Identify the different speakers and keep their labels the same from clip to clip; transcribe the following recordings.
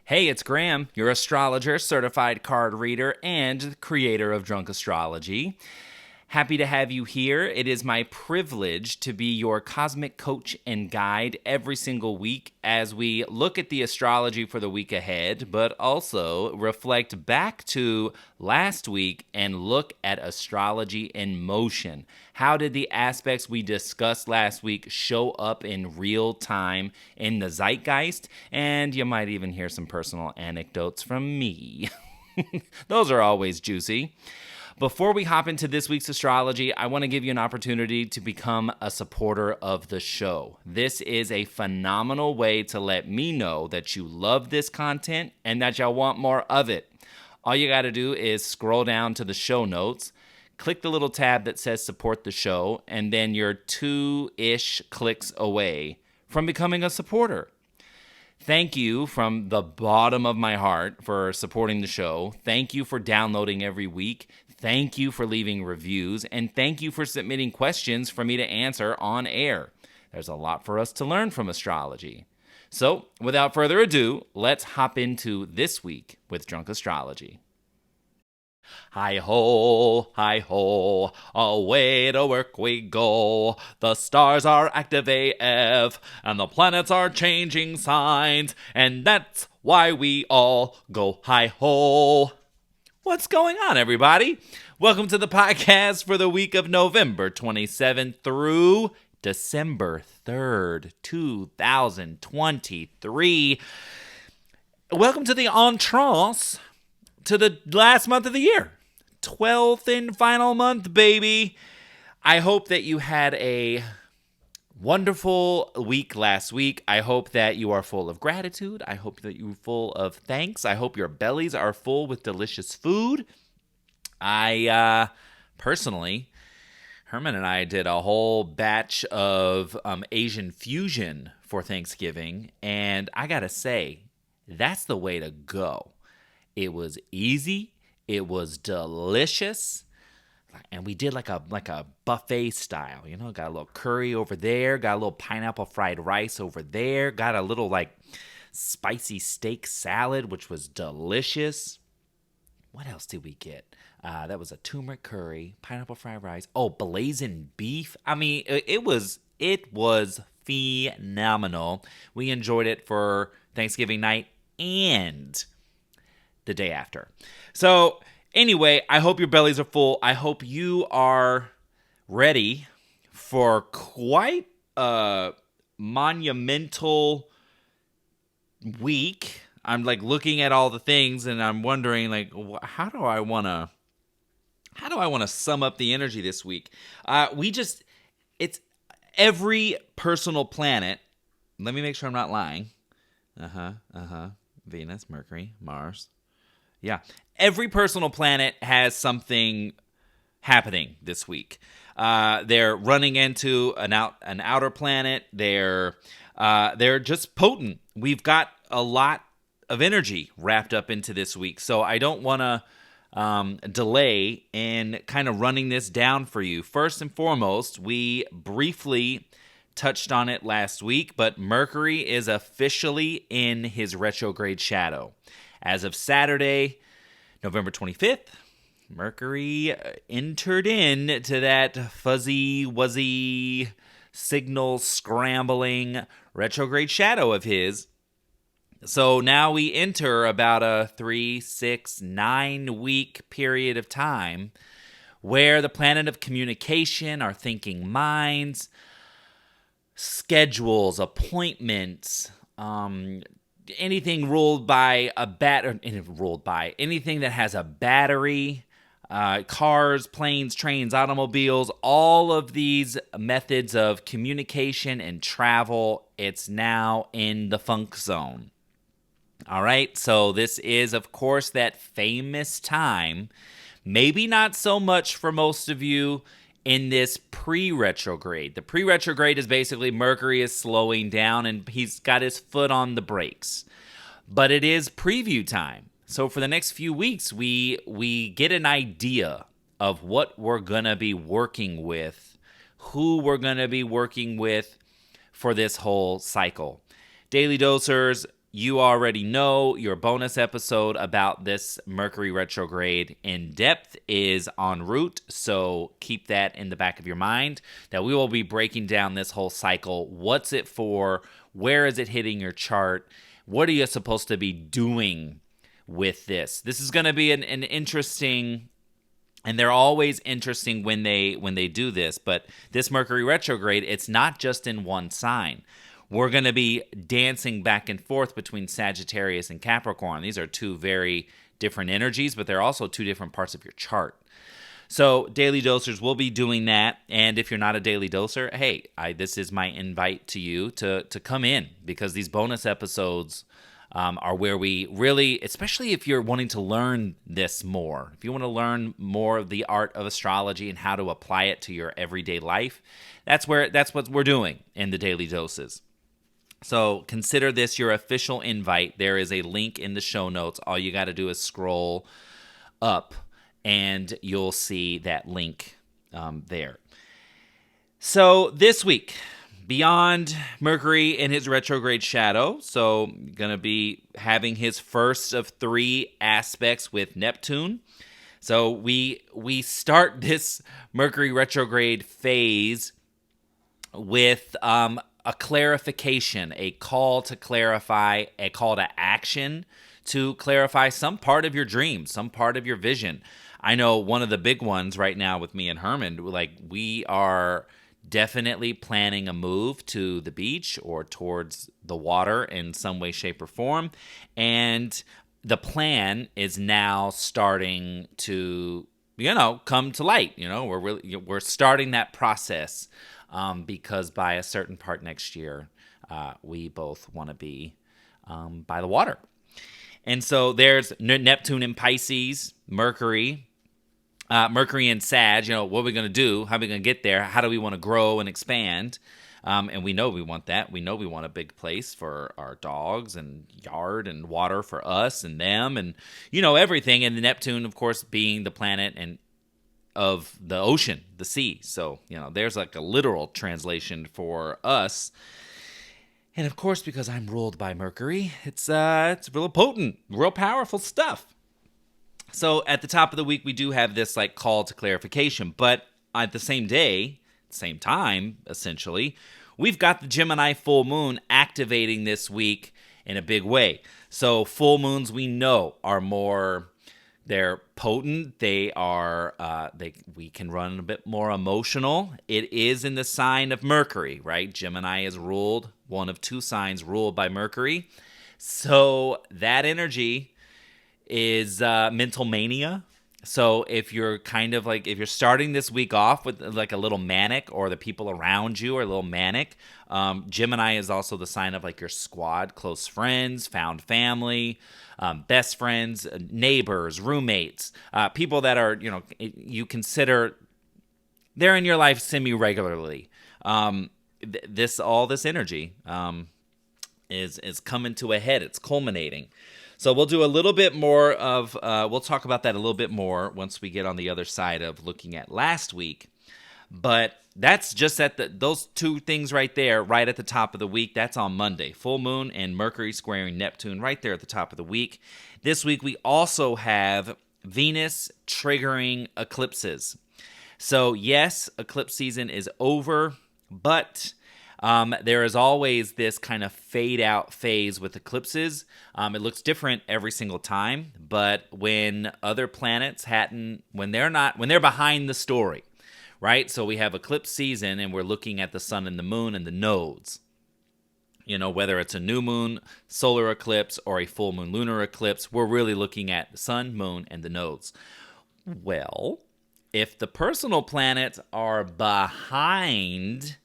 Speaker 1: Hey, it's Graham, your astrologer, certified card reader, and creator of Drunk Astrology. Happy to have you here. It is my privilege to be your cosmic coach and guide every single week as we look at the astrology for the week ahead, but also reflect back to last week and look at astrology in motion. How did the aspects we discussed last week show up in real time in the zeitgeist? And you might even hear some personal anecdotes from me. Those are always juicy. Before we hop into this week's astrology, I want to give you an opportunity to become a supporter of the show. This is a phenomenal way to let me know that you love this content and that y'all want more of it. All you got to do is scroll down to the show notes, click the little tab that says support the show, and then you're 2-ish clicks away from becoming a supporter. Thank you from the bottom of my heart for supporting the show. Thank you for downloading every week. Thank you for leaving reviews. And thank you for submitting questions for me to answer on air. There's a lot for us to learn from astrology. So, without further ado, let's hop into this week with Drunk Astrology. Hi-ho, away to work we go. The stars are active AF, and the planets are changing signs, and that's why we all go hi-ho. What's going on, everybody? Welcome to the podcast for the week of November 27th through December 3rd, 2023. Welcome to the entrance to the last month of the year. 12th and final month, baby. I hope that you had a wonderful week last week. I hope that you are full of gratitude. I hope that you're full of thanks. I hope your bellies are full with delicious food. I personally, Herman and I did a whole batch of Asian fusion for Thanksgiving, and I gotta say, that's the way to go. It was easy. It was delicious. And we did like a buffet style, you know, got a little curry over there, got a little pineapple fried rice over there, got a little like spicy steak salad, which was delicious. What else did we get? That was a turmeric curry, pineapple fried rice. Oh, blazing beef. I mean, it was phenomenal. We enjoyed it for Thanksgiving night and the day after. So anyway, I hope your bellies are full. I hope you are ready for quite a monumental week. I'm like looking at all the things and I'm wondering like, how do I want to sum up the energy this week? It's every personal planet. Let me make sure I'm not lying. Venus, Mercury, Mars. Yeah. Every personal planet has something happening this week. They're running into an outer planet. They're just potent. We've got a lot of energy wrapped up into this week. So I don't want to delay in kind of running this down for you. First and foremost, we briefly touched on it last week, but Mercury is officially in his retrograde shadow. As of Saturday, November 25th, Mercury entered into that fuzzy, wuzzy, signal scrambling retrograde shadow of his. So now we enter about a 3, 6, 9 week period of time where the planet of communication, our thinking minds, schedules, appointments, anything ruled by anything that has a battery, cars, planes, trains, automobiles, all of these methods of communication and travel, it's now in the funk zone. All right, so this is, of course, that famous time, maybe not so much for most of you in this pre-retrograde. The pre-retrograde is basically Mercury is slowing down and he's got his foot on the brakes. But it is preview time. So for the next few weeks, we get an idea of what we're going to be working with, who we're going to be working with for this whole cycle. Daily Dosers, you already know your bonus episode about this Mercury retrograde in depth is en route, so keep that in the back of your mind that we will be breaking down this whole cycle. What's it for? Where is it hitting your chart? What are you supposed to be doing with this? This is going to be an interesting, and they're always interesting when they do this, but this Mercury retrograde, it's not just in one sign. We're going to be dancing back and forth between Sagittarius and Capricorn. These are two very different energies, but they're also two different parts of your chart. So daily dosers will be doing that. And if you're not a daily doser, hey, this is my invite to you to come in, because these bonus episodes are where we really, especially if you're wanting to learn this more, if you want to learn more of the art of astrology and how to apply it to your everyday life, that's what we're doing in the daily doses. So consider this your official invite. There is a link in the show notes. All you got to do is scroll up and you'll see that link there. So this week, beyond Mercury in his retrograde shadow, so going to be having his first of 3 aspects with Neptune. So we start this Mercury retrograde phase with a clarification, a call to clarify, a call to action to clarify some part of your dream, some part of your vision. I know one of the big ones right now with me and Herman, like we are definitely planning a move to the beach or towards the water in some way, shape, or form. And the plan is now starting to, come to light. We're starting that process. Because by a certain part next year, we both want to be by the water. And so there's Neptune in Pisces, Mercury in Sag. What are we going to do? How are we going to get there? How do we want to grow and expand? And we know we want that. We know we want a big place for our dogs and yard and water for us and them and, everything. And the Neptune, of course, being the planet and of the ocean, the sea. So, there's like a literal translation for us. And of course, because I'm ruled by Mercury, it's real potent, real powerful stuff. So at the top of the week, we do have this like call to clarification, but at the same day, same time, essentially, we've got the Gemini Full Moon activating this week in a big way. So full moons we know are more, they're potent. They are, we can run a bit more emotional. It is in the sign of Mercury, right? Gemini is ruled, one of 2 signs ruled by Mercury. So that energy is mental mania. So if you're if you're starting this week off with like a little manic, or the people around you are a little manic, Gemini is also the sign of like your squad, close friends, found family, best friends, neighbors, roommates, people that are, you consider they're in your life semi-regularly. All this energy is coming to a head. It's culminating. So we'll do a little bit more of, we'll talk about that a little bit more once we get on the other side of looking at last week. But that's just at those 2 things right there, right at the top of the week. That's on Monday. Full moon and Mercury squaring Neptune right there at the top of the week. This week we also have Venus triggering eclipses. So yes, eclipse season is over, but there is always this kind of fade out phase with eclipses. It looks different every single time, but when other planets when they're behind the story, right? So we have eclipse season and we're looking at the sun and the moon and the nodes. Whether it's a new moon solar eclipse or a full moon lunar eclipse, we're really looking at the sun, moon, and the nodes. Well, if the personal planets are behind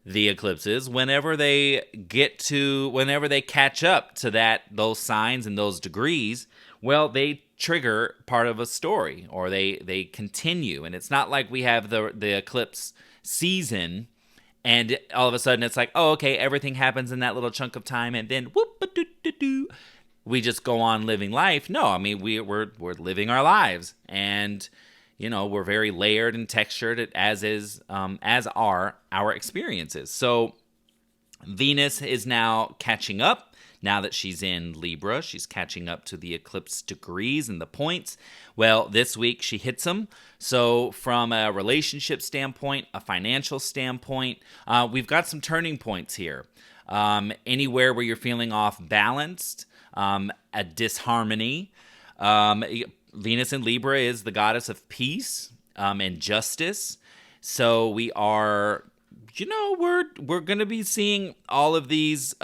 Speaker 1: the eclipses, whenever they catch up to those signs and those degrees, well, they trigger part of a story, or they continue. And it's not like we have the eclipse season and all of a sudden it's like, oh, okay, everything happens in that little chunk of time and then whoop-a-doo-doo-doo, we just go on living life. No, I mean, we're living our lives, and we're very layered and textured, as are our experiences. So Venus is now catching up Now that she's in Libra, she's catching up to the eclipse degrees and the points. Well, this week she hits them. So from a relationship standpoint, a financial standpoint, we've got some turning points here. Anywhere where you're feeling off balanced, a disharmony. Venus in Libra is the goddess of peace and justice. So we are, we're going to be seeing all of these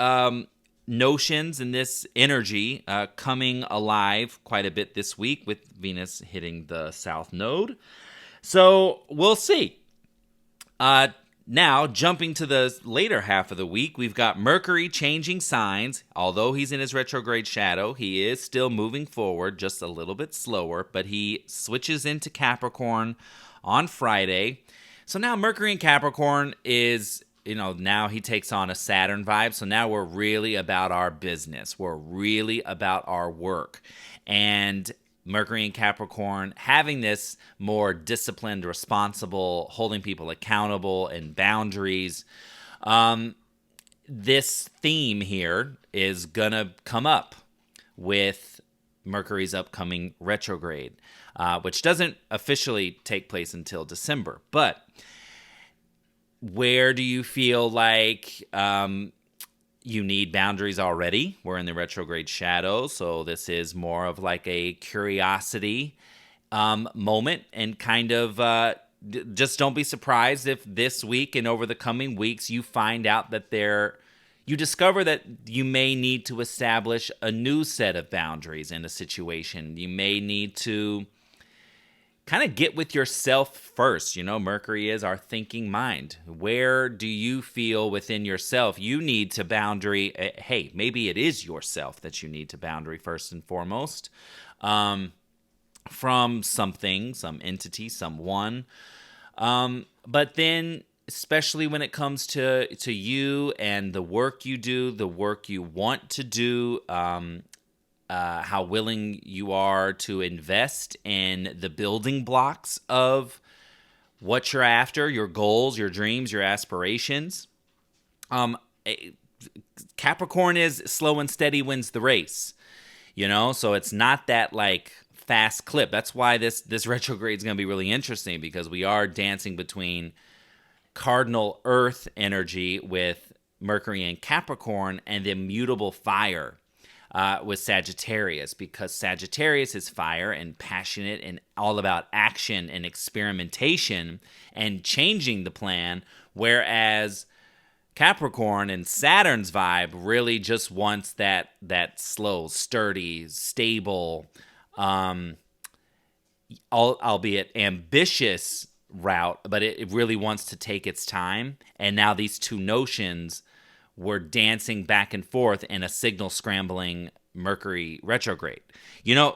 Speaker 1: notions and this energy coming alive quite a bit this week with Venus hitting the South Node. So we'll see. Now, jumping to the later half of the week, we've got Mercury changing signs. Although he's in his retrograde shadow, he is still moving forward, just a little bit slower, but he switches into Capricorn on Friday. So now Mercury in Capricorn is, now he takes on a Saturn vibe. So now we're really about our business. We're really about our work. And Mercury in Capricorn having this more disciplined, responsible, holding people accountable and boundaries. This theme here is going to come up with Mercury's upcoming retrograde, which doesn't officially take place until December. But where do you feel like you need boundaries already? We're in the retrograde shadow, so this is more of like a curiosity moment, and kind of just don't be surprised if this week and over the coming weeks you find out that you discover that you may need to establish a new set of boundaries in a situation. You may need to kind of get with yourself first. Mercury is our thinking mind. Where do you feel within yourself you need to boundary? Hey, maybe it is yourself that you need to boundary first and foremost, from something, some entity, someone. But then, especially when it comes to you and the work you do, the work you want to do, how willing you are to invest in the building blocks of what you're after, your goals, your dreams, your aspirations. Capricorn is slow and steady wins the race, so it's not that like fast clip. That's why this retrograde is going to be really interesting, because we are dancing between cardinal earth energy with Mercury and Capricorn and the immutable fire with Sagittarius, because Sagittarius is fire and passionate and all about action and experimentation and changing the plan, whereas Capricorn and Saturn's vibe really just wants that slow, sturdy, stable, albeit ambitious route, but it really wants to take its time. And now these two notions, we're dancing back and forth in a signal scrambling Mercury retrograde.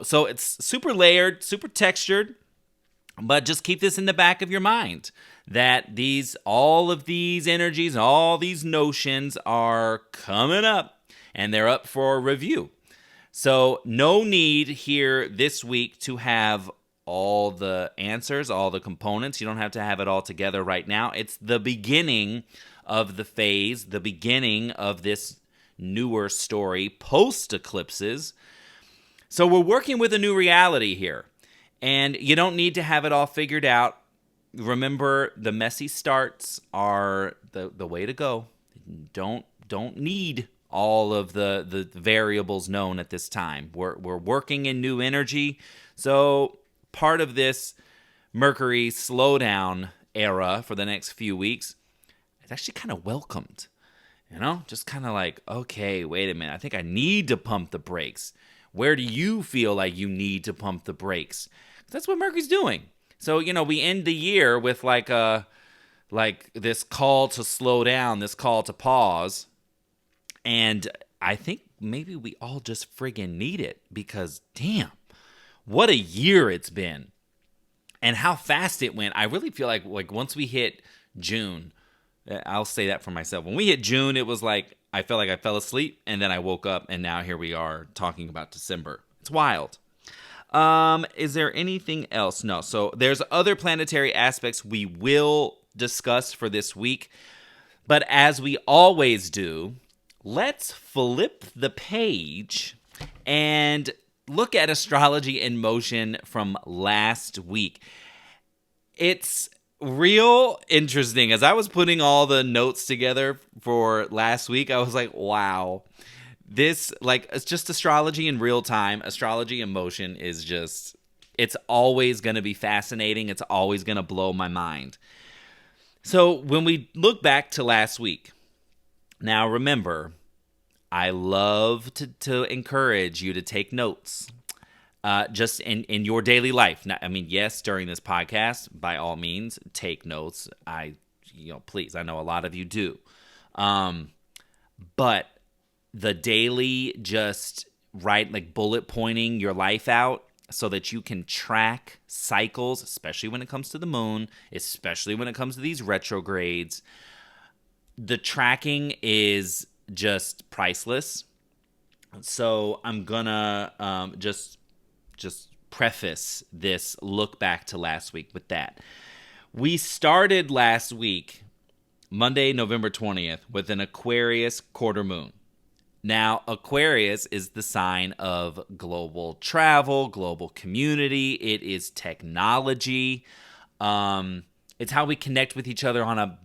Speaker 1: So it's super layered, super textured, but just keep this in the back of your mind, that all of these energies, all these notions are coming up and they're up for review. So no need here this week to have all the answers, all the components. You don't have to have it all together right now. It's the beginning of the phase, the beginning of this newer story post eclipses. So we're working with a new reality here, and you don't need to have it all figured out. Remember, the messy starts are the way to go. Don't need all of the variables known at this time. We're working in new energy. So part of this Mercury slowdown era for the next few weeks, it's actually kind of welcomed. Just kind of like, okay, wait a minute. I think I need to pump the brakes. Where do you feel like you need to pump the brakes? That's what Mercury's doing. So, we end the year with like this call to slow down, this call to pause. And I think maybe we all just friggin' need it, because damn, what a year it's been and how fast it went. I really feel like once we hit June, I'll say that for myself. When we hit June, it was like I felt like I fell asleep, and then I woke up, and now here we are talking about December. It's wild. Is there anything else? No. So there's other planetary aspects we will discuss for this week. But as we always do, let's flip the page and look at astrology in motion from last week. It's real interesting. As I was putting all the notes together for last week, I was like, wow, this, like, it's just astrology in real time. Astrology in motion is just, it's always going to be fascinating. It's always going to blow my mind. So when we look back to last week, now remember, I love to encourage you to take notes. Just in your daily life. Now, I mean, yes, during this podcast, by all means, take notes. Please, I know a lot of you do. But the daily, just write, like, bullet pointing your life out so that you can track cycles, especially when it comes to the moon, especially when it comes to these retrogrades. The tracking is just priceless. So I'm gonna just preface this look back to last week with that. We started last week, Monday, November 20th, with an Aquarius quarter moon. Now, Aquarius is the sign of global travel, global community. It is technology. It's how we connect with each other in a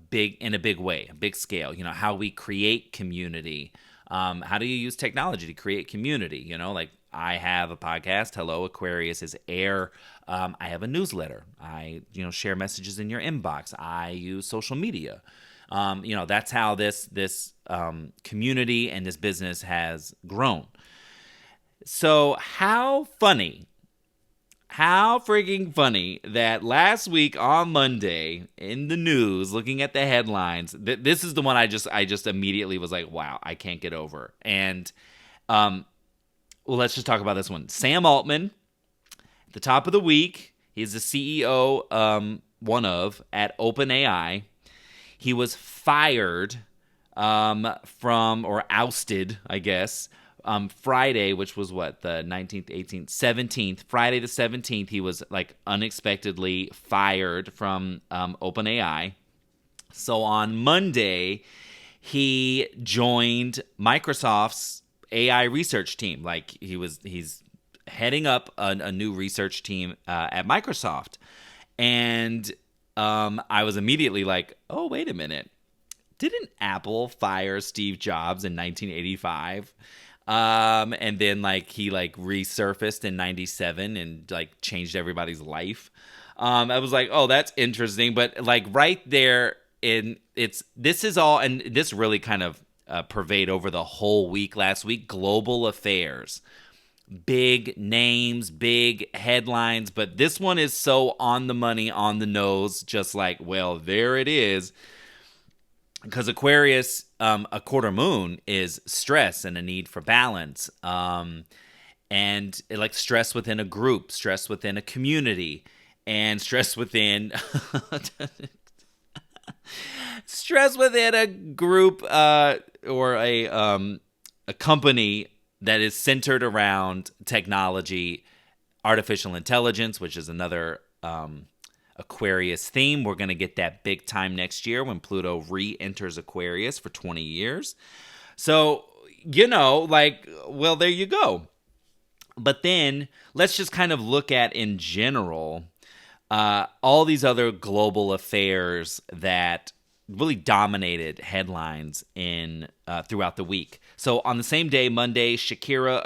Speaker 1: big way, a big scale. How we create community. How do you use technology to create community? Like, I have a podcast. Hello, Aquarius is air. I have a newsletter. I, share messages in your inbox. I use social media. That's how this community and this business has grown. So how freaking funny that last week on Monday in the news, looking at the headlines, this is the one I just immediately was like, wow, I can't get over. And well, let's just talk about this one. Sam Altman, at the top of the week, he's the CEO, at OpenAI. He was fired or ousted, I guess, Friday, which was what, the 19th, 18th, 17th. Friday the 17th, he was, like, unexpectedly fired from OpenAI. So on Monday, he joined Microsoft's AI research team. Like, he's heading up a new research team at Microsoft. And I was immediately like, oh, wait a minute. Didn't Apple fire Steve Jobs in 1985? And then, like, he, like, resurfaced in 97 and, like, changed everybody's life. I was like, oh, that's interesting. But, like, right there this is all, and this really kind of pervade over the whole week last week, global affairs. Big names, big headlines, but this one is so on the money, on the nose, just like, well, there it is. Because Aquarius, a quarter moon, is stress and a need for balance. And like stress within a group, stress within a community, and stress within stress within a group or a company that is centered around technology, artificial intelligence, which is another Aquarius theme. We're going to get that big time next year when Pluto re-enters Aquarius for 20 years. So, well, there you go. But then let's just kind of look at, in general, all these other global affairs that really dominated headlines in throughout the week. So on the same day, Monday, Shakira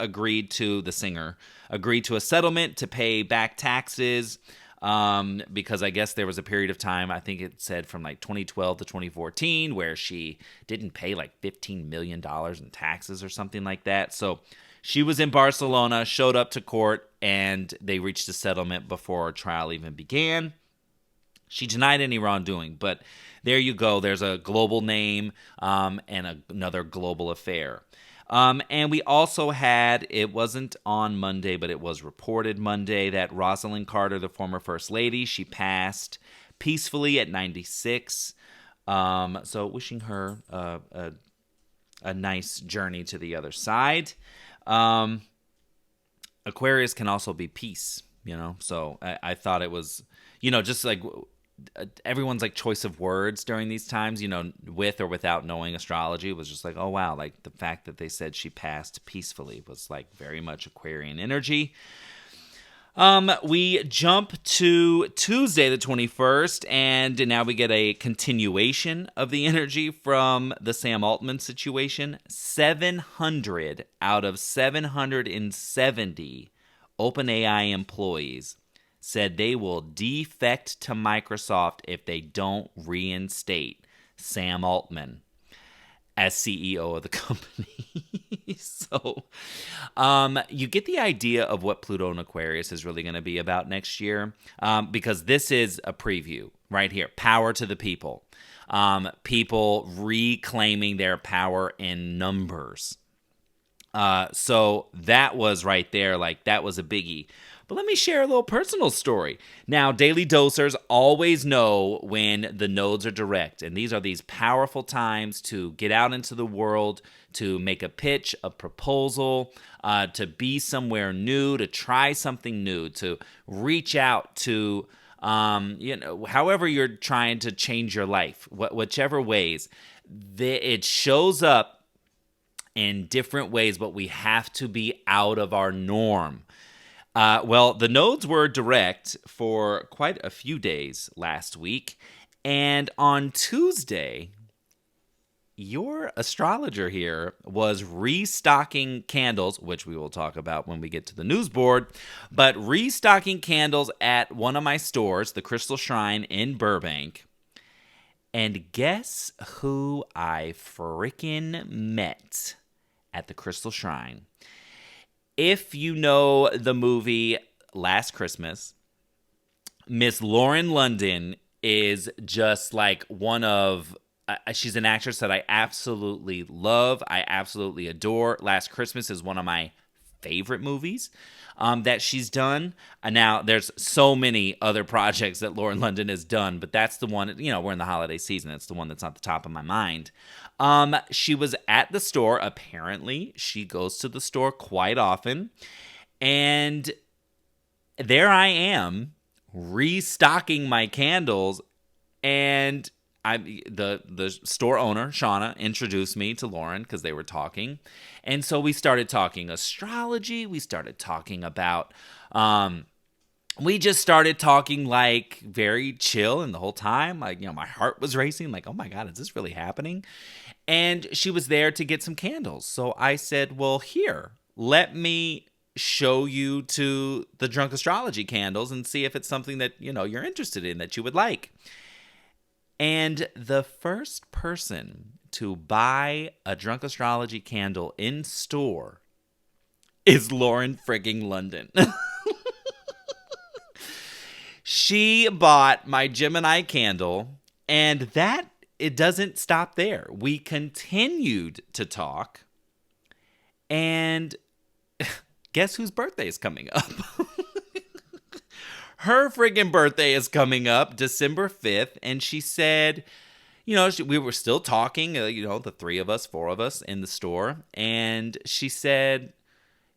Speaker 1: the singer agreed to a settlement to pay back taxes because I guess there was a period of time, I think it said from like 2012 to 2014, where she didn't pay like $15 million in taxes or something like that. So she was in Barcelona, showed up to court, and they reached a settlement before a trial even began. She denied any wrongdoing, but there you go. There's a global name and another global affair. And we also had, it wasn't on Monday, but it was reported Monday, that Rosalind Carter, the former First Lady, she passed peacefully at 96. So wishing her a nice journey to the other side. Aquarius can also be peace, so I thought it was, just like everyone's like choice of words during these times, with or without knowing astrology, was just like, oh wow, like the fact that they said she passed peacefully was like very much Aquarian energy. We jump to Tuesday the 21st, and now we get a continuation of the energy from the Sam Altman situation. 700 out of 770 OpenAI employees said they will defect to Microsoft if they don't reinstate Sam Altman as CEO of the company. So you get the idea of what Pluto and Aquarius is really going to be about next year, because this is a preview right here. Power to the people. People reclaiming their power in numbers. So that was right there. Like, that was a biggie. But let me share a little personal story. Now, daily dosers always know when the nodes are direct, and these are these powerful times to get out into the world, to make a pitch, a proposal, to be somewhere new, to try something new, to reach out to, however you're trying to change your life, whichever ways. It shows up in different ways, but we have to be out of our norm. Well, the nodes were direct for quite a few days last week, and on Tuesday, your astrologer here was restocking candles, which we will talk about when we get to the news board, but restocking candles at one of my stores, the Crystal Shrine in Burbank. And guess who I frickin' met at the Crystal Shrine? If you know the movie Last Christmas, Miss Lauren London is just like one of... she's an actress that I absolutely love. I absolutely adore. Last Christmas is one of my favorite movies that she's done. Now, there's so many other projects that Lauren London has done, but that's the one, we're in the holiday season. It's the one that's on the top of my mind. She was at the store. Apparently, she goes to the store quite often. And there I am restocking my candles, and the store owner, Shauna, introduced me to Lauren because they were talking. And so we started talking astrology. We started talking about, we just started talking like very chill. And the whole time, like, my heart was racing. Like, oh my God, is this really happening? And she was there to get some candles. So I said, well, here, let me show you to the Drunk Astrology candles and see if it's something that, you're interested in, that you would like. And the first person to buy a Drunk Astrology candle in store is Lauren frigging London. She bought my Gemini candle, and it doesn't stop there. We continued to talk, and guess whose birthday is coming up? Her friggin' birthday is coming up December 5th, and she said, we were still talking, the three of us, four of us in the store, and she said,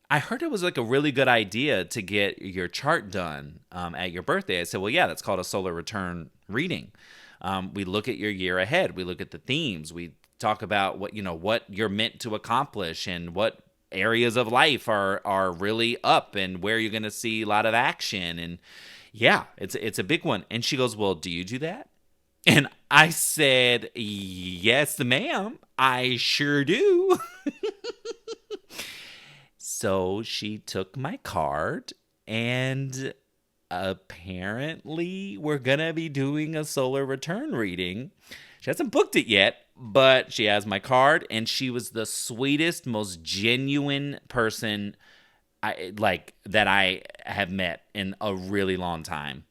Speaker 1: I heard it was like a really good idea to get your chart done at your birthday. I said, well, yeah, that's called a solar return reading. We look at your year ahead. We look at the themes. We talk about what you're meant to accomplish and what areas of life are really up and where you're going to see a lot of action. And yeah, it's a big one. And she goes, well, do you do that? And I said, yes, ma'am, I sure do. So she took my card, and apparently we're going to be doing a solar return reading. She hasn't booked it yet, but she has my card, and she was the sweetest, most genuine person that I have met in a really long time.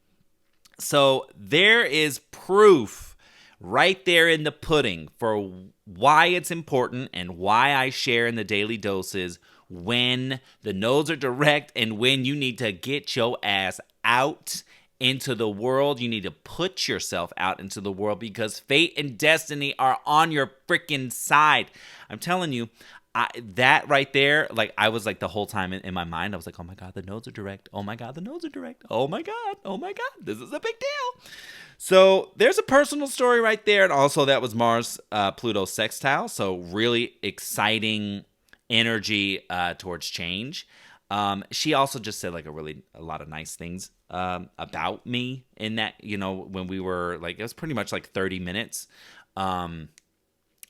Speaker 1: So there is proof right there in the pudding for why it's important and why I share in the daily doses when the nodes are direct and when you need to get your ass out into the world. You need to put yourself out into the world because fate and destiny are on your freaking side. I'm telling you, That right there, like I was like the whole time in my mind, I was like, oh my God, the nodes are direct. Oh my God, the nodes are direct. Oh my God. Oh my God. This is a big deal. So there's a personal story right there. And also that was Mars Pluto sextile. So really exciting energy towards change. She also just said like a lot of nice things about me in that, when we were like, it was pretty much like 30 minutes.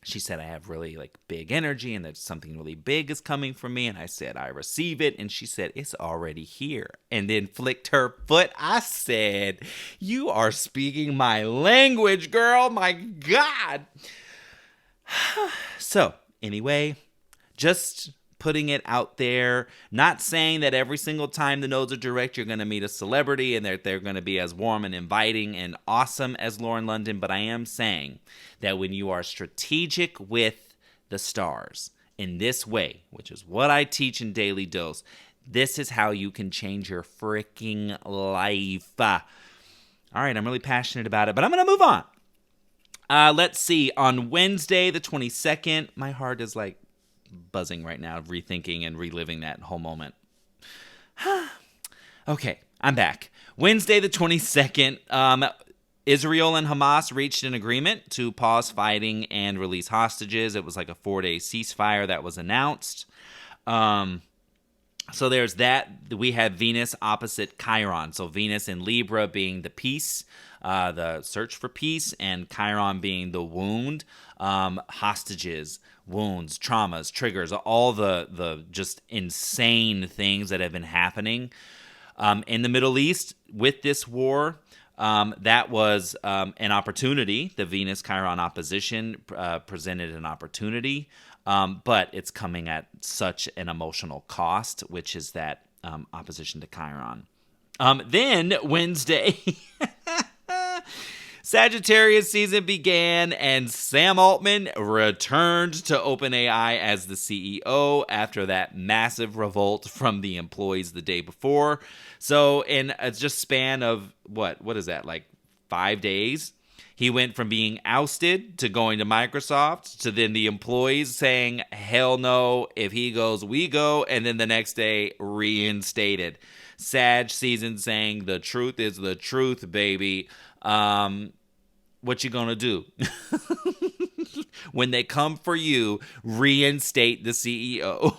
Speaker 1: She said I have really like big energy and that something really big is coming from me. And I said, I receive it. And she said, it's already here. And then flicked her foot. I said, you are speaking my language, girl. My God. So anyway, just putting it out there, not saying that every single time the nodes are direct, you're going to meet a celebrity and they're going to be as warm and inviting and awesome as Lauren London. But I am saying that when you are strategic with the stars in this way, which is what I teach in Daily Dose, this is how you can change your freaking life. All right, I'm really passionate about it, but I'm going to move on. Let's see. On Wednesday, the 22nd, my heart is like buzzing right now, rethinking and reliving that whole moment. Okay, I'm back. Wednesday the 22nd, Israel and Hamas reached an agreement to pause fighting and release hostages. It was like a 4-day ceasefire that was announced. So there's that. We have Venus opposite Chiron. So Venus in Libra being the peace, the search for peace, and Chiron being the wound, hostages, wounds, traumas, triggers, all the just insane things that have been happening in the Middle East with this war. That was an opportunity. The Venus-Chiron opposition presented an opportunity, but it's coming at such an emotional cost, which is that opposition to Chiron. Then Wednesday, Sagittarius season began, and Sam Altman returned to OpenAI as the CEO after that massive revolt from the employees the day before. So in a just span of, what is that, like 5 days? He went from being ousted to going to Microsoft to then the employees saying, hell no, if he goes, we go, and then the next day reinstated. Sag season saying the truth is the truth, baby. What you gonna do? When they come for you, reinstate the CEO.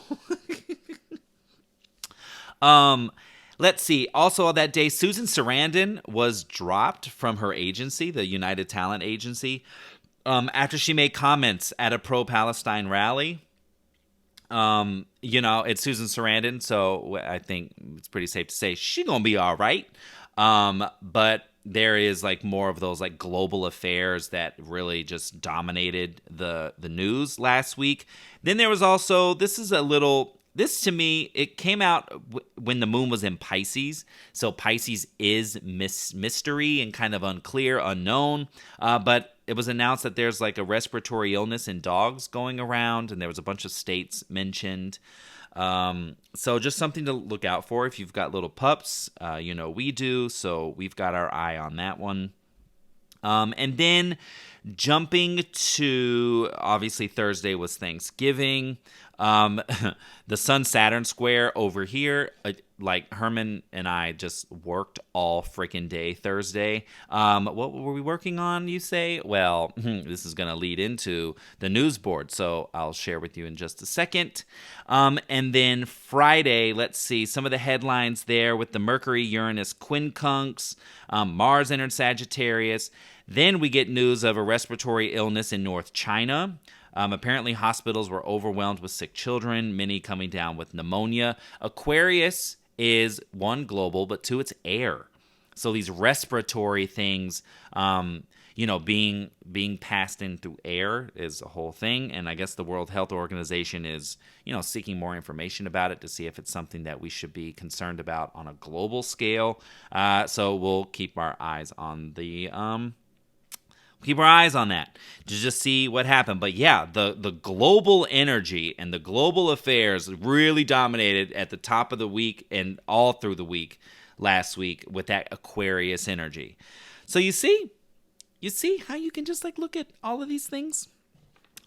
Speaker 1: Let's see. Also on that day, Susan Sarandon was dropped from her agency, the United Talent Agency, after she made comments at a pro-Palestine rally. It's Susan Sarandon, so I think it's pretty safe to say she's gonna be all right. But there is like more of those like global affairs that really just dominated the news last week. Then there was also, this to me, it came out when the moon was in Pisces. So Pisces is mystery and kind of unclear, unknown. But it was announced that there's like a respiratory illness in dogs going around, and there was a bunch of states mentioned. So just something to look out for if you've got little pups. We do, so we've got our eye on that one. And then jumping to, obviously Thursday was Thanksgiving. The Sun-Saturn square over here, like Herman and I just worked all freaking day Thursday. What were we working on, you say? Well, this is going to lead into the news board, so I'll share with you in just a second. And then Friday, let's see, some of the headlines there with the Mercury-Uranus quincunx, Mars entered Sagittarius. Then we get news of a respiratory illness in North China. Apparently, hospitals were overwhelmed with sick children, many coming down with pneumonia. Aquarius is, one, global, but two, it's air. So these respiratory things, being passed in through air is a whole thing. And I guess the World Health Organization is, seeking more information about it to see if it's something that we should be concerned about on a global scale. So we'll keep our eyes on that to just see what happened. But yeah, the global energy and the global affairs really dominated at the top of the week and all through the week last week with that Aquarius energy. So you see how you can just like look at all of these things.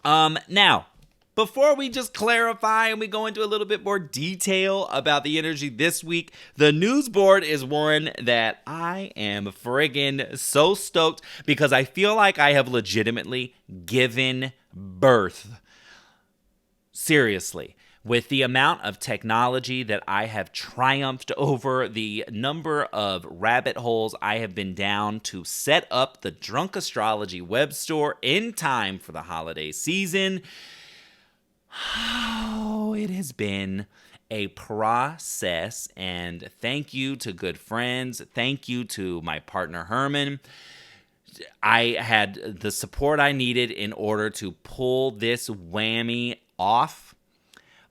Speaker 1: Now, before we just clarify and we go into a little bit more detail about the energy this week, the news board is one that I am friggin' so stoked because I feel like I have legitimately given birth. Seriously. With the amount of technology that I have triumphed over, the number of rabbit holes I have been down to set up the Drunk Astrology web store in time for the holiday season, oh, it has been a process. And thank you to good friends. Thank you to my partner, Herman. I had the support I needed in order to pull this whammy off.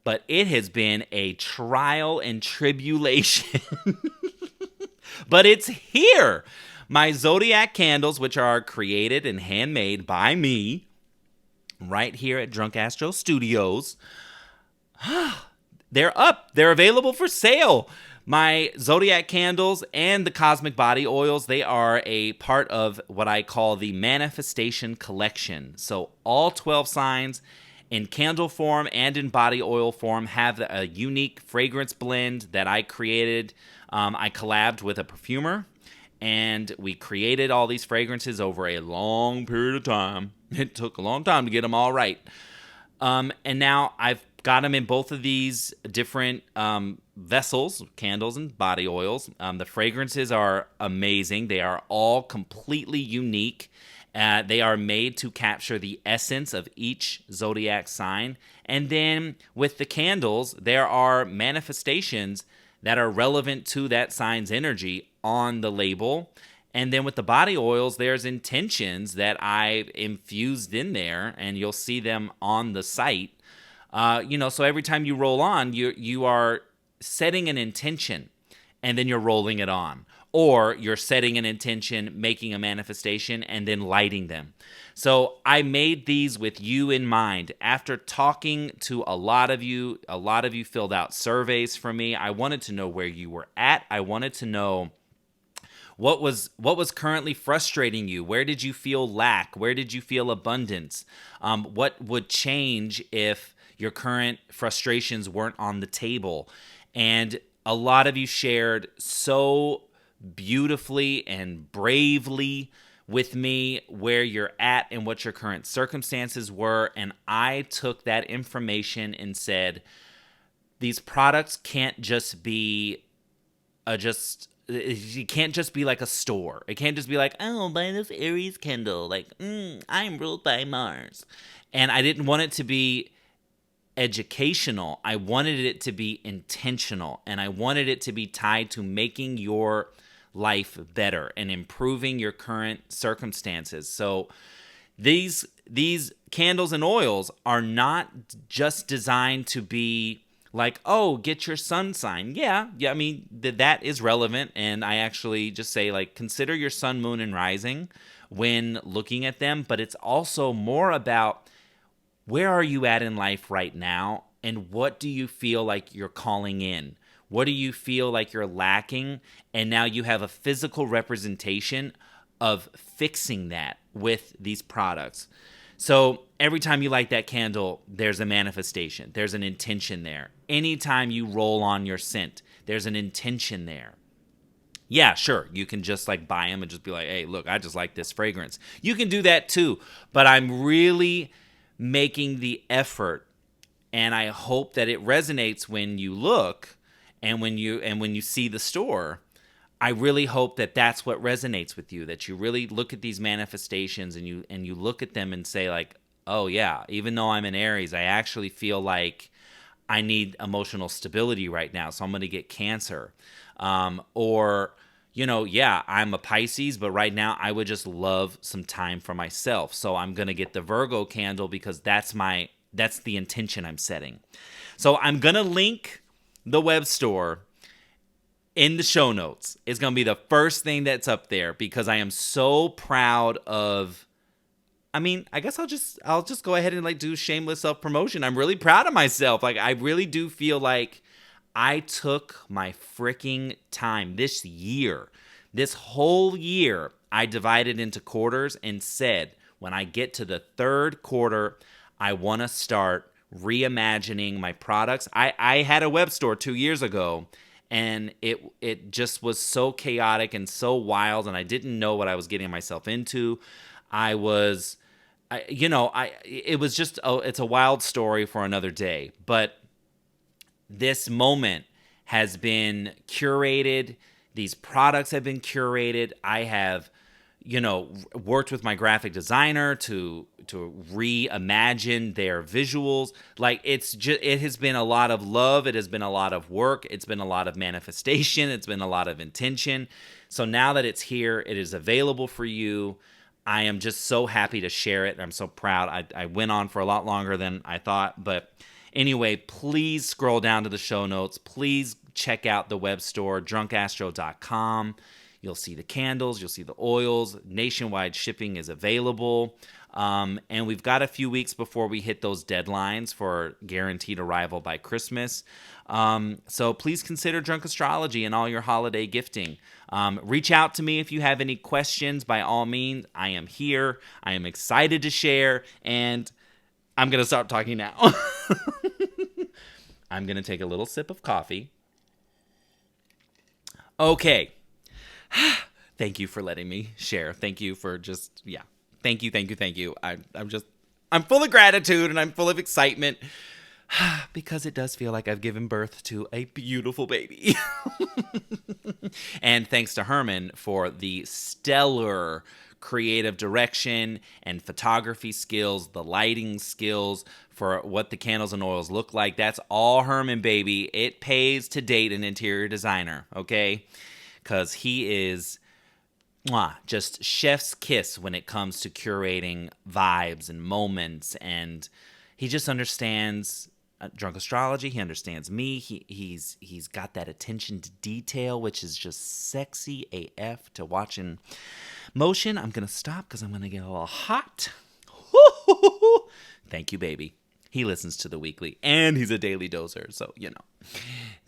Speaker 1: But it has been a trial and tribulation. But it's here. My Zodiac candles, which are created and handmade by me, right here at Drunk Astro Studios, they're up. They're available for sale. My Zodiac candles and the cosmic body oils, they are a part of what I call the manifestation collection. So all 12 signs in candle form and in body oil form have a unique fragrance blend that I created. I collabed with a perfumer, and we created all these fragrances over a long period of time. It took a long time to get them all right. And now I've got them in both of these different vessels, candles and body oils. The fragrances are amazing. They are all completely unique. They are made to capture the essence of each zodiac sign. And then with the candles, there are manifestations that are relevant to that sign's energy on the label. And then with the body oils, there's intentions that I've infused in there, and you'll see them on the site. So every time you roll on, you are setting an intention, and then you're rolling it on. Or you're setting an intention, making a manifestation, and then lighting them. So I made these with you in mind. After talking to a lot of you filled out surveys for me. I wanted to know where you were at. I wanted to know what was currently frustrating you. Where did you feel lack? Where did you feel abundance? What would change if your current frustrations weren't on the table? And a lot of you shared so beautifully and bravely with me where you're at and what your current circumstances were. And I took that information and said, these products can't just be it can't just be like a store. It can't just be like, oh, buy this Aries candle. Like, I'm ruled by Mars. And I didn't want it to be educational. I wanted it to be intentional. And I wanted it to be tied to making your life better and improving your current circumstances. So these candles and oils are not just designed to be like, oh, get your sun sign. Yeah, I mean, that is relevant. And I actually just say, like, consider your sun, moon, and rising when looking at them. But it's also more about where are you at in life right now? And what do you feel like you're calling in? What do you feel like you're lacking? And now you have a physical representation of fixing that with these products. So every time you light that candle, there's a manifestation. There's an intention there. Anytime you roll on your scent, there's an intention there. Yeah, sure, you can just like buy them and just be like, hey, look, I just like this fragrance. You can do that too. But I'm really making the effort, and I hope that it resonates when you look and when you see the store. I really hope that that's what resonates with you, that you really look at these manifestations and you look at them and say, like, oh yeah, even though I'm an Aries, I actually feel like I need emotional stability right now, so I'm going to get Cancer. Or, yeah, I'm a Pisces, but right now I would just love some time for myself. So I'm going to get the Virgo candle because that's the intention I'm setting. So I'm going to link the web store in the show notes. It's going to be the first thing that's up there because I am so proud of, I guess I'll just go ahead and like do shameless self-promotion. I'm really proud of myself. Like, I really do feel like I took my freaking time this whole year. I divided into quarters and said, when I get to the third quarter, I want to start reimagining my products. I had a web store 2 years ago, and it just was so chaotic and so wild, and I didn't know what I was getting myself into. It was just, it's a wild story for another day. But this moment has been curated. These products have been curated. I have, worked with my graphic designer to reimagine their visuals. Like, it has been a lot of love. It has been a lot of work. It's been a lot of manifestation. It's been a lot of intention. So now that it's here, it is available for you. I am just so happy to share it. I'm so proud. I went on for a lot longer than I thought. But anyway, please scroll down to the show notes. Please check out the web store, drunkastro.com. You'll see the candles. You'll see the oils. Nationwide shipping is available. And we've got a few weeks before we hit those deadlines for guaranteed arrival by Christmas. So please consider Drunk Astrology in all your holiday gifting. Reach out to me if you have any questions. By all means, I am here. I am excited to share, and I'm going to start talking now. I'm going to take a little sip of coffee. Okay. Thank you for letting me share. Thank you for Thank you. I'm full of gratitude, and I'm full of excitement because it does feel like I've given birth to a beautiful baby. And thanks to Herman for the stellar creative direction and photography skills, the lighting skills for what the candles and oils look like. That's all Herman, baby. It pays to date an interior designer, okay? Because he is just chef's kiss when it comes to curating vibes and moments, and he just understands Drunk Astrology. He understands me. He's got that attention to detail, which is just sexy AF to watch in motion. I'm gonna stop because I'm gonna get a little hot. Thank you, baby. He listens to the weekly, and he's a daily dozer, so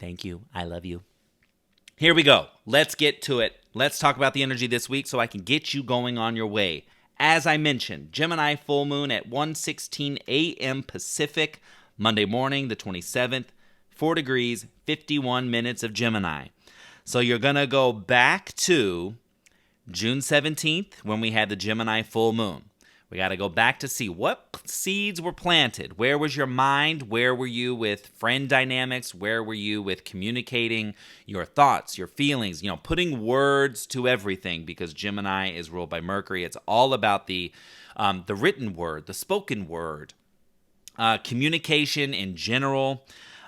Speaker 1: thank you. I love you. Here we go. Let's get to it. Let's talk about the energy this week so I can get you going on your way. As I mentioned, Gemini Full Moon at 1:16 a.m. Pacific, Monday morning, the 27th, 4 degrees, 51 minutes of Gemini. So you're going to go back to June 17th when we had the Gemini Full Moon. We got to go back to see what seeds were planted. Where was your mind? Where were you with friend dynamics? Where were you with communicating your thoughts, your feelings, putting words to everything, because Gemini is ruled by Mercury. It's all about the written word, the spoken word, communication in general.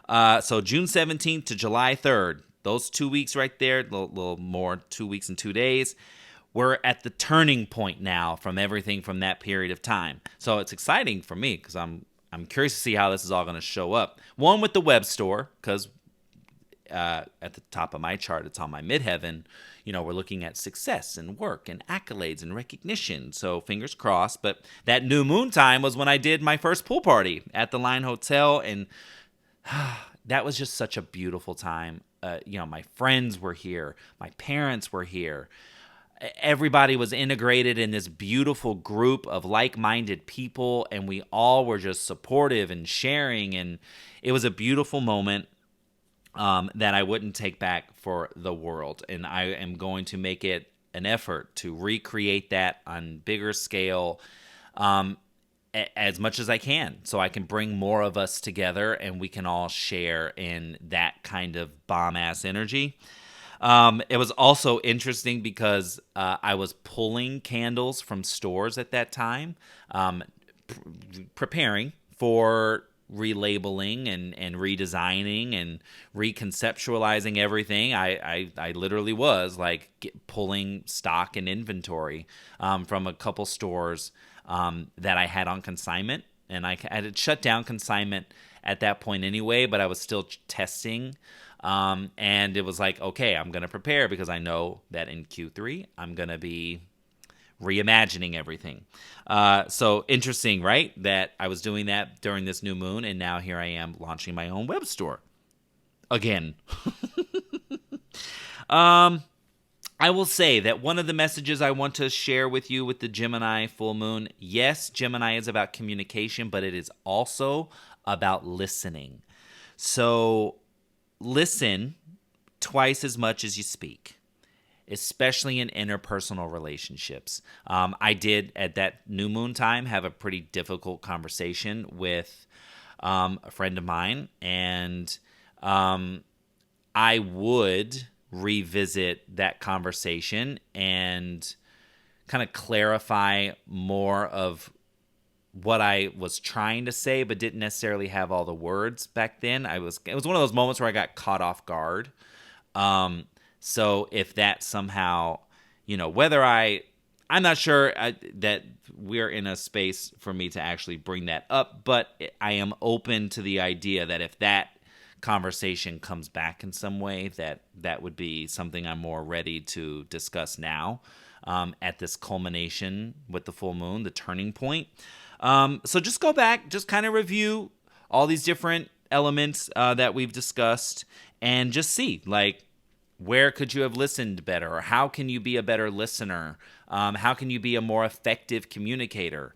Speaker 1: So June 17th to July 3rd, those 2 weeks right there, a little more, 2 weeks and 2 days. We're at the turning point now from everything from that period of time. So it's exciting for me because I'm curious to see how this is all going to show up. One, with the web store, because at the top of my chart, it's on my midheaven. We're looking at success and work and accolades and recognition. So fingers crossed. But that new moon time was when I did my first pool party at the Line Hotel. And that was just such a beautiful time. My friends were here. My parents were here. Everybody was integrated in this beautiful group of like-minded people, and we all were just supportive and sharing, and it was a beautiful moment that I wouldn't take back for the world, and I am going to make it an effort to recreate that on bigger scale as much as I can, so I can bring more of us together, and we can all share in that kind of bomb-ass energy. It was also interesting because I was pulling candles from stores at that time, preparing for relabeling and redesigning and reconceptualizing everything. I literally was pulling stock and inventory from a couple stores that I had on consignment, and I had shut down consignment at that point anyway, but I was still testing. And it was okay, I'm going to prepare because I know that in Q3, I'm going to be reimagining everything. So interesting, right? That I was doing that during this new moon, and now here I am launching my own web store. Again. I will say that one of the messages I want to share with you with the Gemini full moon, yes, Gemini is about communication, but it is also about listening. So listen twice as much as you speak, especially in interpersonal relationships. I did, at that new moon time, have a pretty difficult conversation with a friend of mine, and I would revisit that conversation and kind of clarify more of what I was trying to say, but didn't necessarily have all the words back then. It was one of those moments where I got caught off guard. So if that somehow, whether I'm not sure that we're in a space for me to actually bring that up, but I am open to the idea that if that conversation comes back in some way, that would be something I'm more ready to discuss now, at this culmination with the full moon, the turning point. So just go back, just kind of review all these different elements that we've discussed, and just see, like, where could you have listened better, or how can you be a better listener? How can you be a more effective communicator?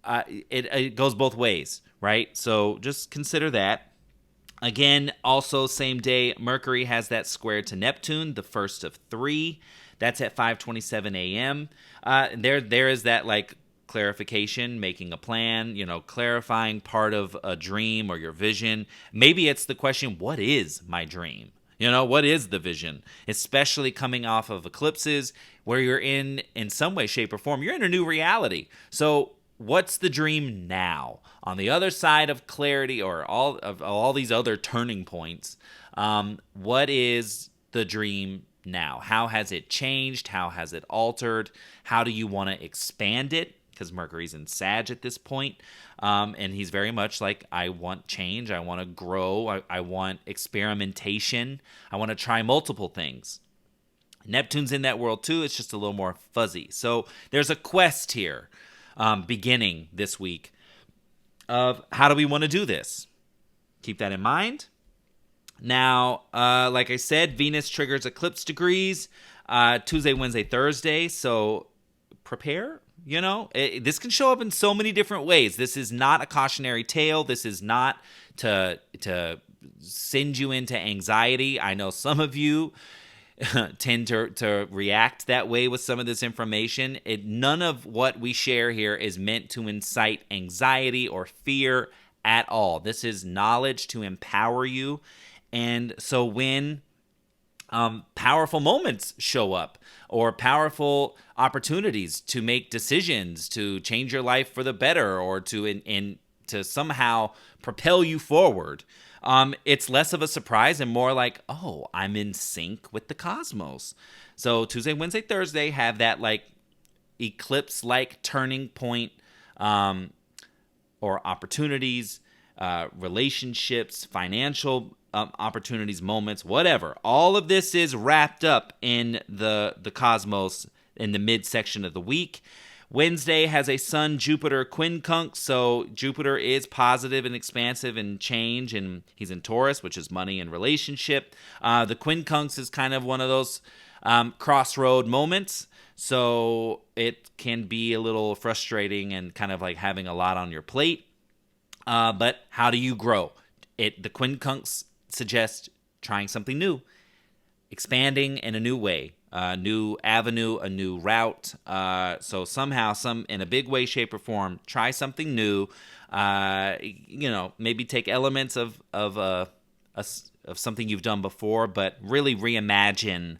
Speaker 1: It goes both ways, right? So just consider that. Again, also same day, Mercury has that square to Neptune, the first of 3. That's at 5:27 a.m. There is that, like, clarification, making a plan, clarifying part of a dream or your vision. Maybe it's the question, what is my dream? What is the vision? Especially coming off of eclipses where you're in some way, shape, or form, you're in a new reality. So what's the dream now? On the other side of clarity, or all these other turning points, what is the dream now? How has it changed? How has it altered? How do you want to expand it? Because Mercury's in Sag at this point, and he's very much like, I want change, I want to grow, I want experimentation, I want to try multiple things. Neptune's in that world too, it's just a little more fuzzy. So there's a quest here, beginning this week, of how do we want to do this? Keep that in mind. Now, like I said, Venus triggers eclipse degrees Tuesday, Wednesday, Thursday, so prepare. This can show up in so many different ways. This is not a cautionary tale. This is not to send you into anxiety. I know some of you tend to react that way with some of this information. None of what we share here is meant to incite anxiety or fear at all. This is knowledge to empower you. And so when powerful moments show up, or powerful opportunities to make decisions to change your life for the better, or to somehow propel you forward, it's less of a surprise and more like, oh, I'm in sync with the cosmos. So Tuesday, Wednesday, Thursday have that, like, eclipse-like turning point, or opportunities, relationships, financial opportunities, moments, whatever. All of this is wrapped up in the cosmos in the midsection of the week. Wednesday has a Sun-Jupiter quincunx, so Jupiter is positive and expansive and change, and he's in Taurus, which is money and relationship. The quincunx is kind of one of those crossroad moments, so it can be a little frustrating and kind of like having a lot on your plate. But how do you grow? The quincunx suggests trying something new, expanding in a new way, a new avenue, a new route. So somehow, in a big way, shape, or form, try something new. Maybe take elements of something you've done before, but really reimagine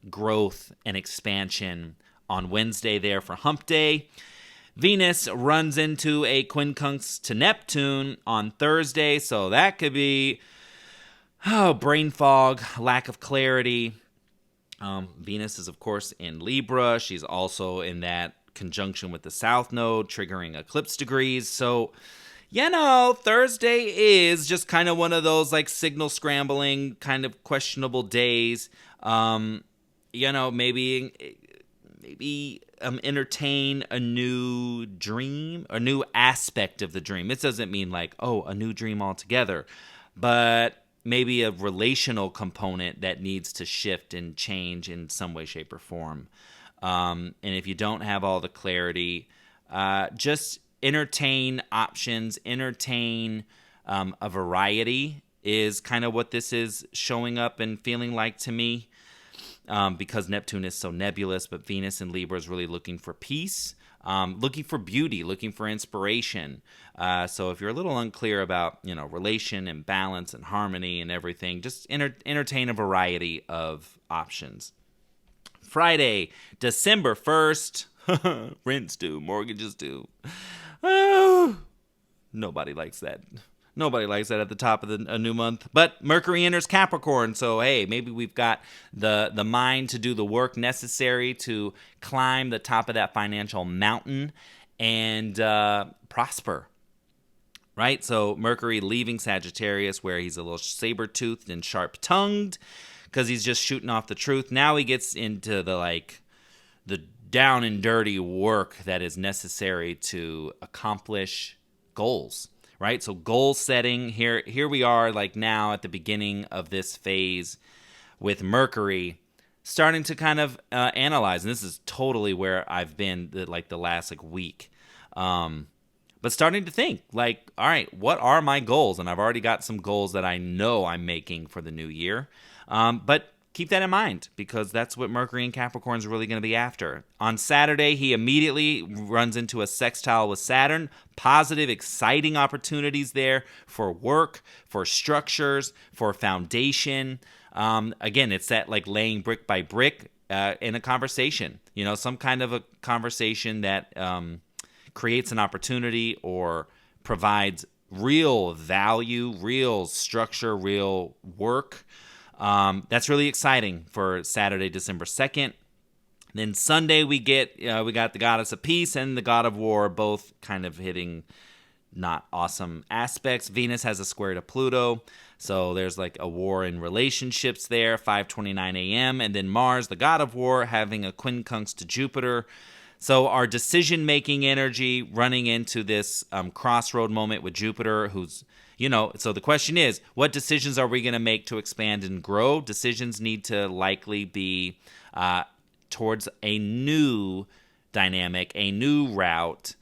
Speaker 1: growth and expansion on Wednesday there for Hump Day. Venus runs into a quincunx to Neptune on Thursday, so that could be brain fog, lack of clarity. Venus is, of course, in Libra. She's also in that conjunction with the South Node, triggering eclipse degrees. So, Thursday is just kind of one of those, like, signal scrambling, kind of questionable days. Maybe entertain a new dream, a new aspect of the dream. This doesn't mean like, a new dream altogether, but maybe a relational component that needs to shift and change in some way, shape, or form. And if you don't have all the clarity, just entertain options, entertain a variety is kind of what this is showing up and feeling like to me, because Neptune is so nebulous, but Venus in Libra is really looking for peace, looking for beauty, looking for inspiration. So if you're a little unclear about, relation and balance and harmony and everything, just entertain a variety of options. Friday, December 1st. Rent's due, mortgages due. Oh, nobody likes that. Nobody likes that at the top of a new month. But Mercury enters Capricorn, so hey, maybe we've got the mind to do the work necessary to climb the top of that financial mountain and prosper. Right? So Mercury leaving Sagittarius, where he's a little saber-toothed and sharp-tongued because he's just shooting off the truth. Now he gets into the down and dirty work that is necessary to accomplish goals. Right? So goal setting, here we are now at the beginning of this phase with Mercury starting to kind of analyze. And this is totally where I've been the last week. But starting to think all right, what are my goals? And I've already got some goals that I know I'm making for the new year. But keep that in mind, because that's what Mercury in Capricorn is really going to be after. On Saturday, he immediately runs into a sextile with Saturn. Positive, exciting opportunities there for work, for structures, for foundation. Again, it's that laying brick by brick in a conversation. Some kind of a conversation that creates an opportunity or provides real value, real structure, real work. That's really exciting for Saturday, December 2nd. Then Sunday we got the goddess of peace and the god of war, both kind of hitting not awesome aspects. Venus has a square to Pluto, so there's a war in relationships there, 5:29 a.m. And then Mars, the god of war, having a quincunx to Jupiter. So our decision-making energy running into this crossroad moment with Jupiter, who's so the question is, what decisions are we going to make to expand and grow? Decisions need to likely be towards a new dynamic, a new route.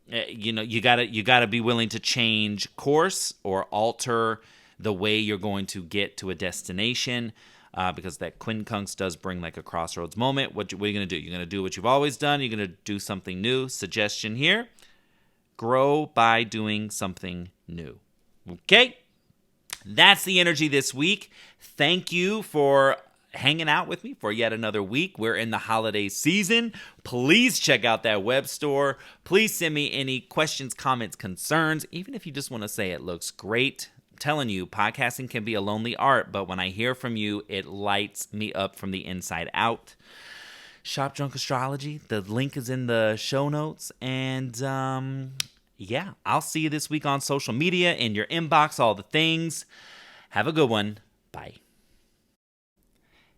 Speaker 1: You gotta be willing to change course or alter the way you're going to get to a destination, because that quincunx does bring a crossroads moment. What are you going to do? You're going to do what you've always done. You're going to do something new. Suggestion here: grow by doing something new. Okay? That's the energy this week. Thank you for hanging out with me for yet another week. We're in the holiday season. Please check out that web store. Please send me any questions, comments, concerns, even if you just want to say it looks great. I'm telling you, podcasting can be a lonely art, but when I hear from you, it lights me up from the inside out. Shop Drunk Astrology. The link is in the show notes. And I'll see you this week on social media, in your inbox, all the things. Have a good one. Bye.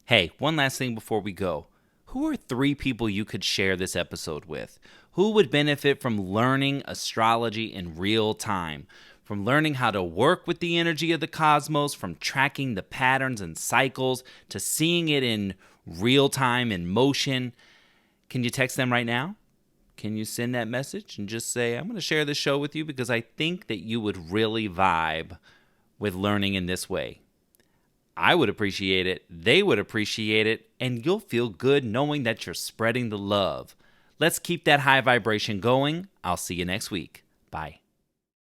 Speaker 1: Hey, one last thing before we go. Who are 3 people you could share this episode with? Who would benefit from learning astrology in real time? From learning how to work with the energy of the cosmos, from tracking the patterns and cycles, to seeing it in real time in motion. Can you text them right now? Can you send that message and just say, I'm going to share this show with you because I think that you would really vibe with learning in this way. I would appreciate it, they would appreciate it, and you'll feel good knowing that you're spreading the love. Let's keep that high vibration going. I'll see you next week. Bye.